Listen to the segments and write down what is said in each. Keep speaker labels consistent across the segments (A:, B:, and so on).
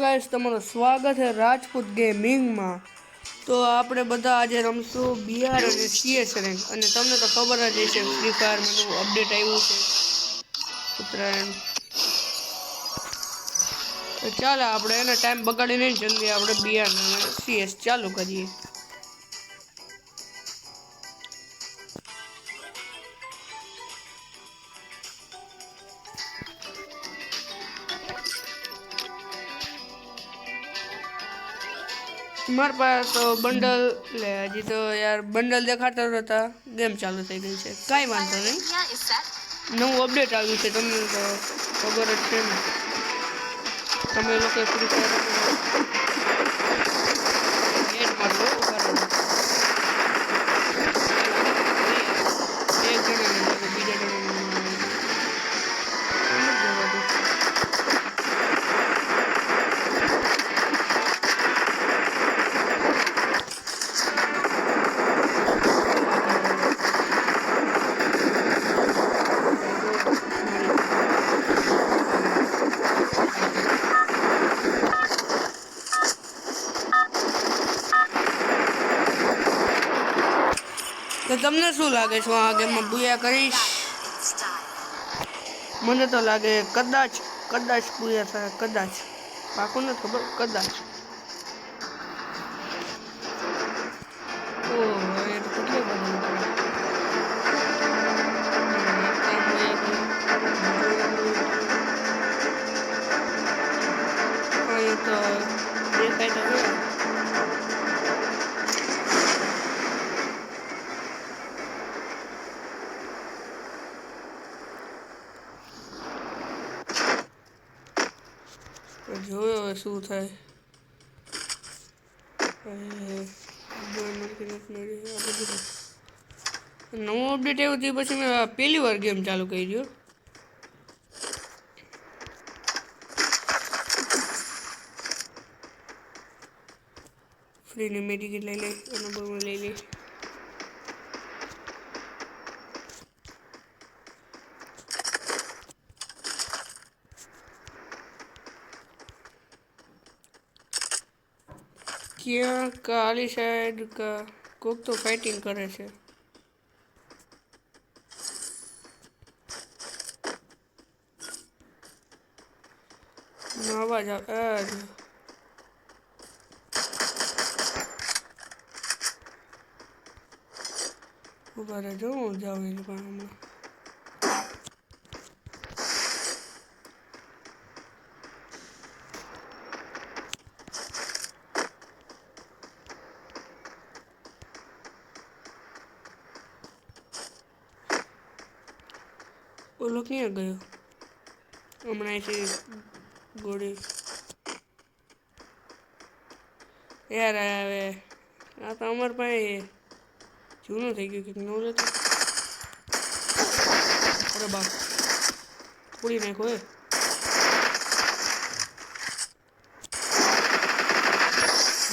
A: Guys તમારું સ્વાગત છે રાજપૂત ગેમિંગમાં। તો આપણે બધા આજે રમશું બીઆર અને સીએસ રેન્ક। અને તમને તો ખબર જ હશે ફ્રી ફાયરમાં નવું અપડેટ આવ્યું છે ઉત્તરાયણ। તો ચાલો આપણે એને ટાઈમ બગાડી નહીં, જલ્દી આપણે બીઆર અને સીએસ ચાલુ કરીએ। મારા પાસે તો બંડલ લે, હજી તો યાર બંડલ દેખાતા હતા, ગેમ ચાલુ થઈ ગઈ છે। કાંઈ વાંધો નહીં, નવું અપડેટ આવ્યું છે, તમને તો ખબર જ છે ને। તમે લોકો ફ્રી ફાયર નેટ મારવો ઉભારો એક જણાને લાગે, બીજા જણાને એમ જ જવા દો। તો તમને શું લાગે છે આ ગેમમાં બુયા કરીશ? મને તો લાગે કદાચ બુયા થાય, કદાચ, પાકું નથી ખબર, કદાચ। ઓહ એ તો કેટલી બધા નીકળે। એક કામ હોય ગયું, બીજું એક હોય ગયું, અહીં તો દેખાય તો હે। જોયો હવે શું થાય। નવું અપડેટ એવું થયું પછી મેં પહેલી વાર ગેમ ચાલુ કરી રહ્યો। ફ્રીની મેડિકેટ લઈ લે, એનો પણ લઈ લે। ક્યાં કાલી સાઈડ કા કોક તો ફાઇટિંગ કરે છે। અવાજ આવે ઉભા રહેજો, હું જાઉં એની પાસે હમણાં। ઓલો ક્યાં ગયો? હમણાં અહીંથી ગોળી યાર હવે આ તો અમાર પાસે જૂનું થઈ ગયું, કે નવું લેતું। અરે બાપ, તોડી નાખો એ।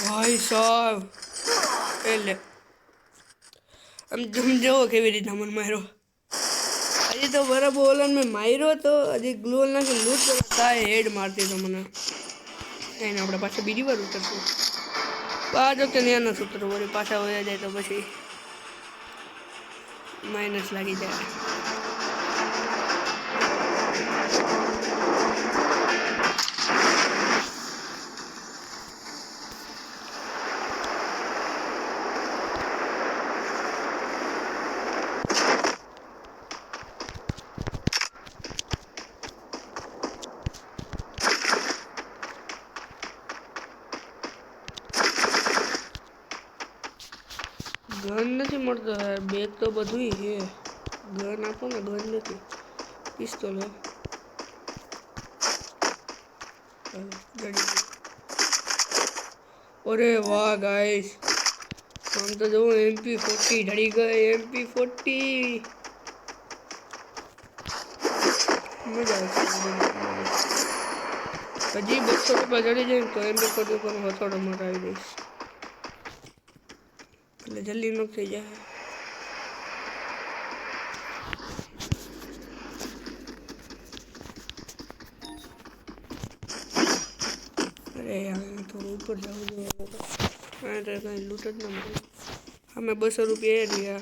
A: ભાઈ સાહેબ એ લે, આમ જોવો કેવી રીતના મને માર્યો। હજી તો બરાબર ઓલા મેં માર્યો તો હજી ગ્લોલ નાખી લૂટ કાંઈ હેડ મારતી તો મને। એને આપણે પાછા બીજી વાર ઉતરશું, પાંચ વખતે ત્યાં નથી ઉતરવું, વળી પાછા વયા જાય તો પછી માઇનસ લાગી જાય। ગન નથી મળતો યાર, બેગ તો બધું છે, ગન આપો ને, ગન નથી, પિસ્તોલ હે। અરે વાહ ગાઈસ, આમ તો જો MP40 ઢળી ગઈ, MP40 મજા આવશે। હજી 200 રૂપિયા ચડી જાય તો MP40 ઉપર હથોડો મરાવી દઈશ, એટલે જલ્દી નોક થઈ જાય। अरे यार थोड़ा ऊपर जाओ जो अरे कहीं लूट ना मिले हमें 200 रुपये दिया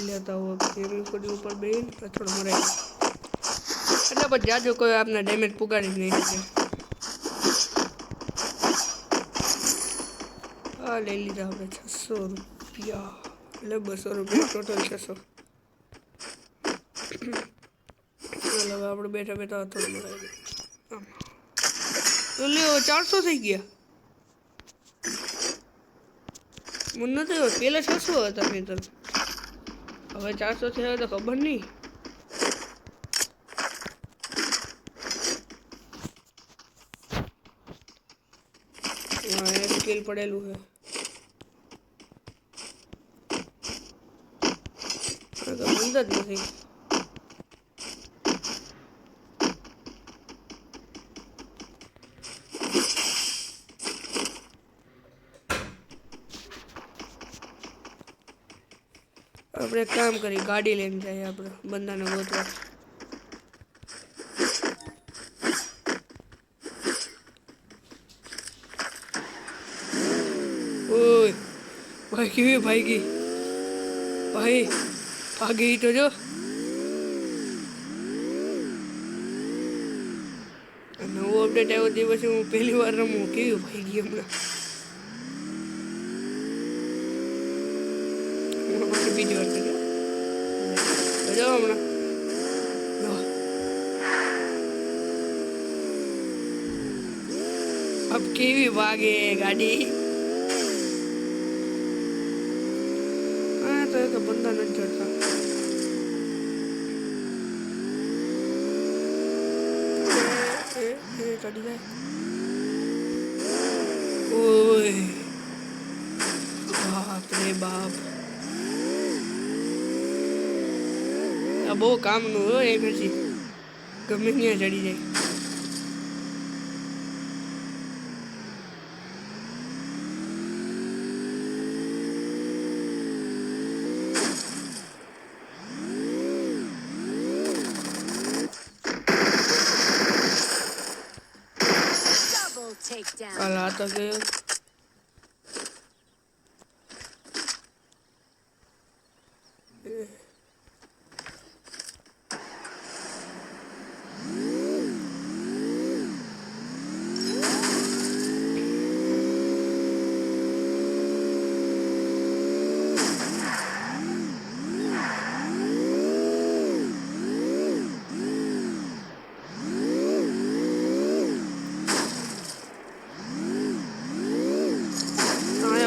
A: लेता हूँ गेमिंग को ऊपर बेन थोड़ा मरे એટલે પણ જાજો કોઈ આપને ડેમેજ પુગાડી નહીં શકે આ લઈ લીધા આપણે 600 રૂપિયા એટલે 200 રૂપિયા ટોટલ 600 ચાલો હવે આપણે બેઠા બેઠા થોડું મરાવી તો લ્યો 400 થઈ ગયા મને તો પહેલા 600 હતા મેં તો હવે 400 થયા તો ખબર નહીં स्किल पड़ेलू है तो मंदत नहीं अपने काम करी गाड़ी लेने जाए अपने बंदा ने गोतवा ओए भाई की भाई भागी तो जो नवो अपडेट आयो ते પછી હું પહેલી વાર રમું કેવી ભાગી હમણાં હું બીજી વાર કરી જો હમણાં अब केवी भागे गाड़ी तो बंदा नहीं चढ़ता चढ़ जाए ओए बाप रे बाप अब वो काम नु हो एक सी गमे नहीं चढ़ी जाए काला तो गयो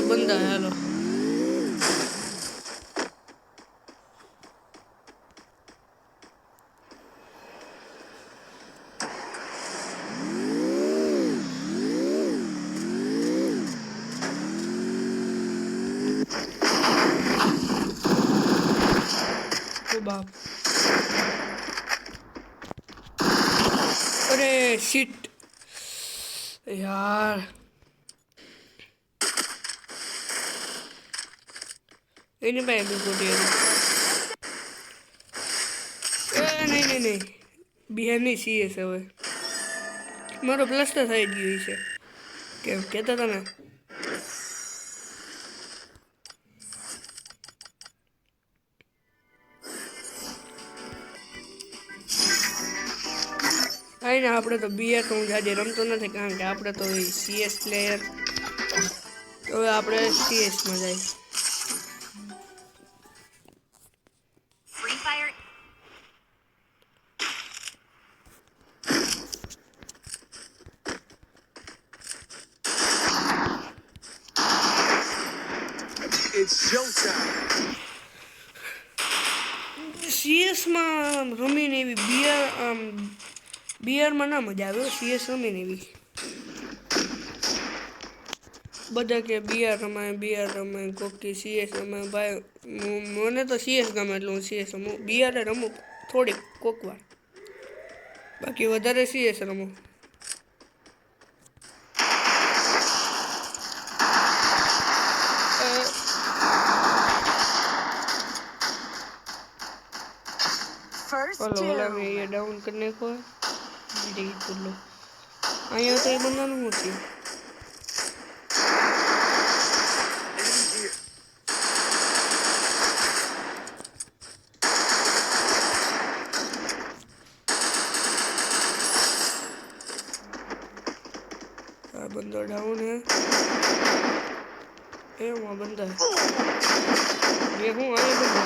A: बंदा है लो बाप अरे शिट यार ini banyak dia नहीं बिहार नहीं सीए से હવે મારો પ્લસ્ટર થઈ ગયું છે કેમ કહેતા હતા ને આઈ ને આપણે તો બીઆર તો હું જાજે રમતો નથી કારણ કે આપણે તો સીએસ પ્લેયર તો આપણે સીએસ માં જાય
B: It's showtime.
A: CS માં રમીને એવી બીઆર માં ના મજા આવે CS રમીને એવી બધા કે બીઆર રમાય કોકી CS રમાય ભાઈ મને તો CS ગમે એટલે હું CS રમું બીઆર રમું થોડીક કોકવાર બાકી વધારે CS રમું
B: First
A: हेलो वाला में ये डाउन करने को है तो लो અહીંયા તો એ બંદાનું શું થયું?
B: Enemy here.
A: આ બંદો ડાઉન હે એમાં બંદા ये हूँ आए बंदा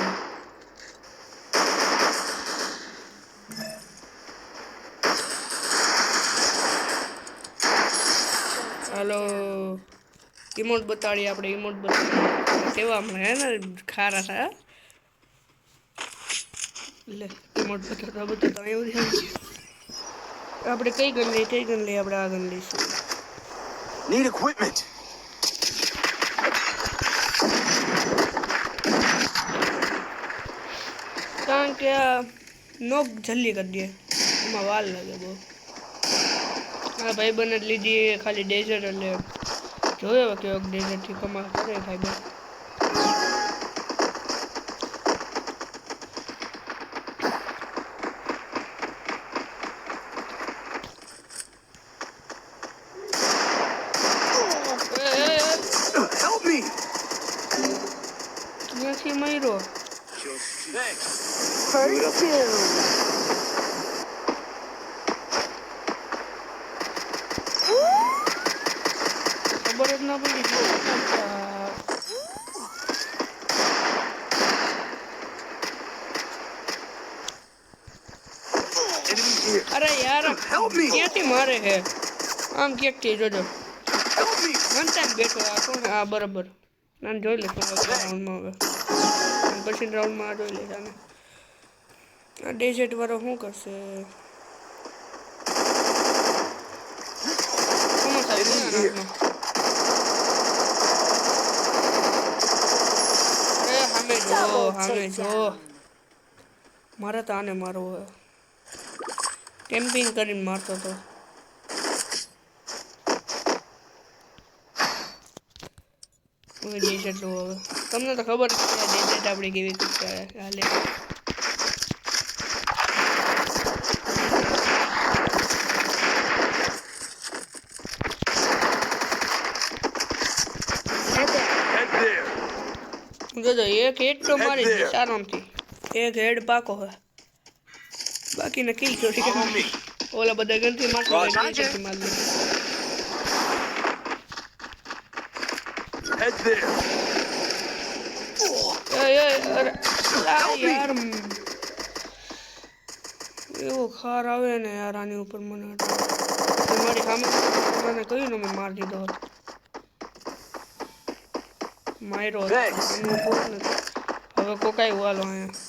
A: हेलो इमोट बताड़ी આપણે ઇમોટ બતાડી કેવા હમણાં હે ને ખારા થા લે ઇમોટ બતાડતા એવું ધ્યાન આપણે કઈ ગન લઈ આપણે આ ગન લઈશું
B: Need equipment.
A: કારણ કે નોક જલ્દી કરી દે એમાં વાર લાગે બહુ આ ભાઈબંધ જ લીધી ખાલી ડેઝર્ટ એટલે જોયો કેવો ડેઝર્ટથી કમાલ કરે ભાઈબંધ
B: Help me.
A: ક્યાંથી માર્યો
B: Thanks.
C: First kill.
A: ખબર જ ના પડી
B: Enemy here.
A: અરે યાર
B: Help me.
A: ક્યાંથી મારે હે આમ ક્યાંકથી જોજો
B: Help me.
A: વન ટાઈમ બેઠો આ કોણ હા બરાબર નાને જોઈ લેશું રાઉન્ડમાં હવે પછી રાઉન્ડમાં જોઈ લઈશ આને આ ડેઝર્ટ વાળો શું કરશે સામે જો મારે તો આને મારવો હે કેમ્પિંગ કરીને મારતો તો ડેઝર્ટ લો હવે તમને તો ખબર છે ડેઝર્ટ આપણે કેવી રીતે હાલે
B: Head there.
A: જોજો એક હેડ તો મારી દીધી આરામથી એક હેડ પાકો હે બાકીને કિલ ચોરી
B: Follow me.
A: ઓલા બધા ગનથી મારતો
B: Roger.
A: માર લે
B: Head there.
A: અરે યાર એવો ખાર આવે ને યાર આની ઉપર મને મારી સામે મને કહ્યું ને મેં માર દીધો હતો માર્યો હતો.
B: Thanks.
A: એનું કોઈ નથી હવે કોકાઈ વાલો અહીંયા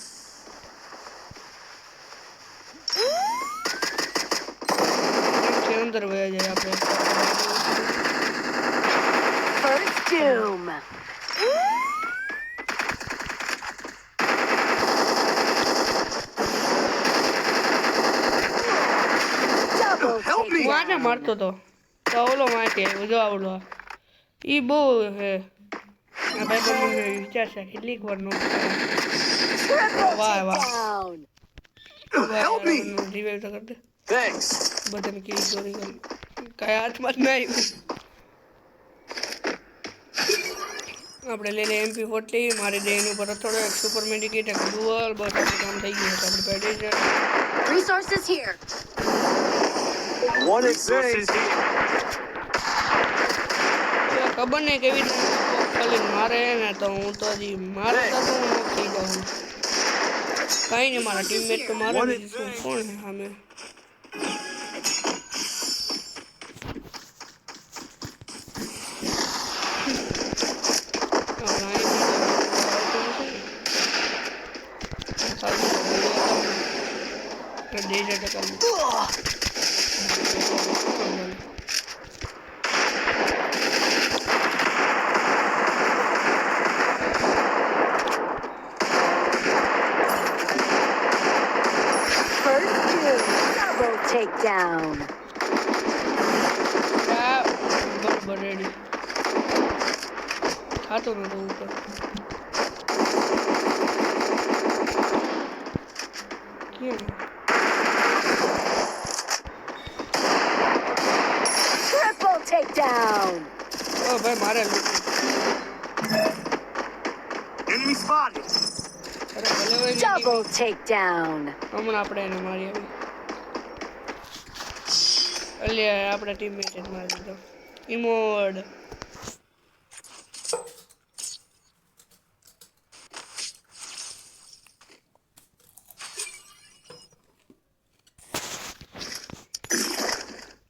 A: અંદર વયા જાય આપણે
C: First doom. Double
B: Help me.
A: હું આને મારતો તો ઓલો મારતી આવ્યો જો આવડો ઈ બહુ હે આ ભાઈ મને વિચાર છે કેટલીક વાર નો
C: triple
A: વાહ વાહ
C: down.
B: Help me.
A: રિવાઈવ તો કરતે
B: Thanks.
A: બધાને કિલ ચોરી કરી કઈ હાથમાં જ ના આવ્યું આપણે લઈ લે MP40 મારી દે એની ઉપર થોડો એક સુપર મેડિકેટ એક ડુઅલ બસ આપણું કામ થઈ ગયું છે આપણે પેડે જ
C: Resources here.
B: One resources here.
A: ખબર નહીં કેવી રીતે ખાલી મારે ને તો હું તો હજી મારતા તો હું થઈ જાઉં કઈ નહીં મારા ટીમમેટ તો મારે બીજું શું કોણ છે સામે
C: First kill. Double takedown.
A: બરોબર રેડી ખાતો નતો ઉપર કેમ
C: takedown.
A: ઓ ભાઈ મારે લૂંટવું.
B: Enemy spotted.
A: અરે ભલે હોય ને
C: Double takedown.
A: હમણાં આપણે એને મારી આવી અલ્યા આપણા ટીમમેટ મારી દીધો ઇમોડ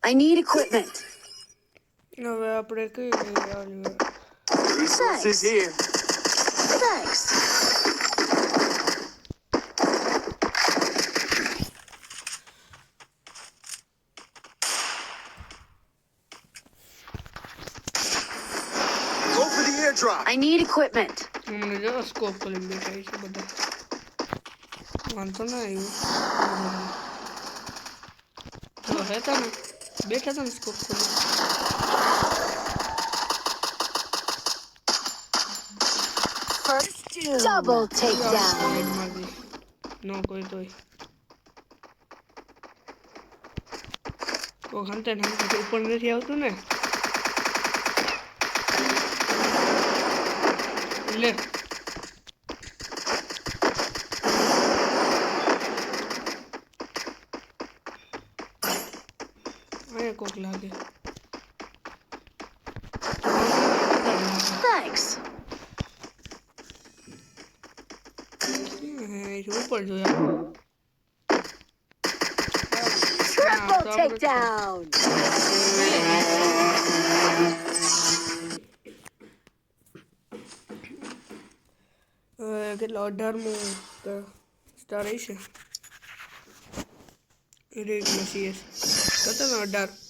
C: I need equipment.
A: હવે આપણે કઈ આવી
B: Resources here.
C: Thanks.
B: Go for the airdrop.
C: I need equipment.
A: મને જો સ્કોપ કરીને બેઠા છે બધા વાંધો ના આવ્યું ચલો હતા ને બેઠા હતા ને સ્કોપ કરીને
C: First double takedown.
A: હેડ મારી દે નો કોઈ તોય કોઈ હંતે ને હંતે ઉપર નથી આવતું ને લે અહીંયા કોક લાગે
C: Thanks.
A: ઉપર જોયા
C: Triple takedown.
A: કેટલા 18મું સ્ટાર હશે રેટમાં સીએસ કતો ને 18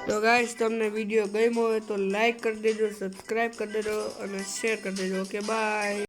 A: તો ગાઈસ તમને વિડીયો ગમ્યો હોય તો લાઈક કરી દેજો સબસ્ક્રાઇબ કરી દેજો અને શેર કરી દેજો ઓકે બાય